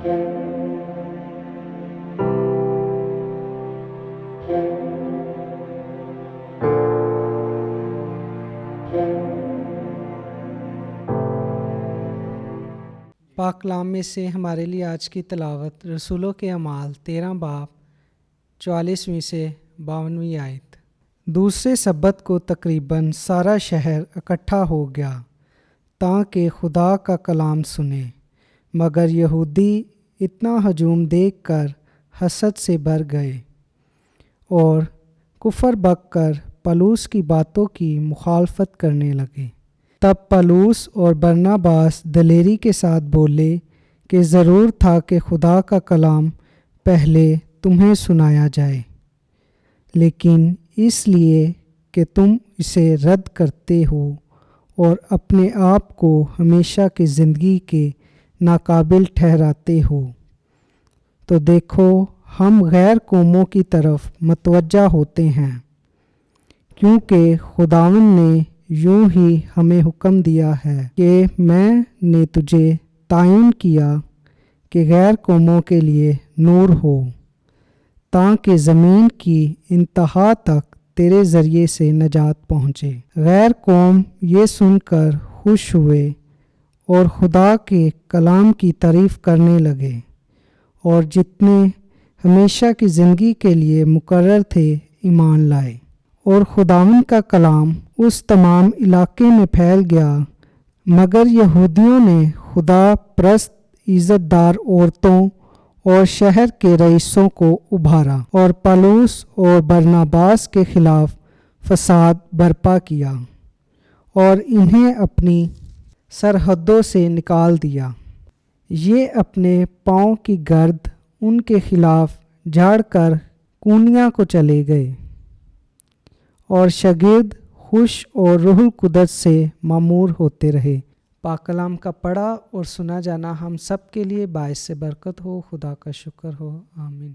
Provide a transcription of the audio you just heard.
پاک کلام میں سے ہمارے لیے آج کی تلاوت رسولوں کے اعمال 13 باب 44ویں سے 52ویں آیت۔ دوسرے سبت کو تقریباً سارا شہر اکٹھا ہو گیا تاکہ خدا کا کلام سنے، مگر یہودی اتنا ہجوم دیکھ کر حسد سے بھر گئے اور کفر بک کر پولس کی باتوں کی مخالفت کرنے لگے۔ تب پولس اور برناباس دلیری کے ساتھ بولے کہ ضرور تھا کہ خدا کا کلام پہلے تمہیں سنایا جائے، لیکن اس لیے کہ تم اسے رد کرتے ہو اور اپنے آپ کو ہمیشہ کی زندگی کے ناقابل ٹھہراتے ہو، تو دیکھو ہم غیر قوموں کی طرف متوجہ ہوتے ہیں، کیونکہ خداوند نے یوں ہی ہمیں حکم دیا ہے کہ میں نے تجھے تعین کیا کہ غیر قوموں کے لیے نور ہو، تاکہ زمین کی انتہا تک تیرے ذریعے سے نجات پہنچے۔ غیر قوم یہ سن کر خوش ہوئے اور خدا کے کلام کی تعریف کرنے لگے، اور جتنے ہمیشہ کی زندگی کے لیے مقرر تھے ایمان لائے۔ اور خداوند کا کلام اس تمام علاقے میں پھیل گیا، مگر یہودیوں نے خدا پرست عزت دار عورتوں اور شہر کے رئیسوں کو ابھارا اور پولس اور برناباس کے خلاف فساد برپا کیا اور انہیں اپنی سرحدوں سے نکال دیا۔ یہ اپنے پاؤں کی گرد ان کے خلاف جھاڑ کر کونیا کو چلے گئے، اور شاگرد خوش اور روح القدس سے معمور ہوتے رہے۔ پاک کلام کا پڑھا اور سنا جانا ہم سب کے لیے باعث برکت ہو۔ خدا کا شکر ہو، آمین۔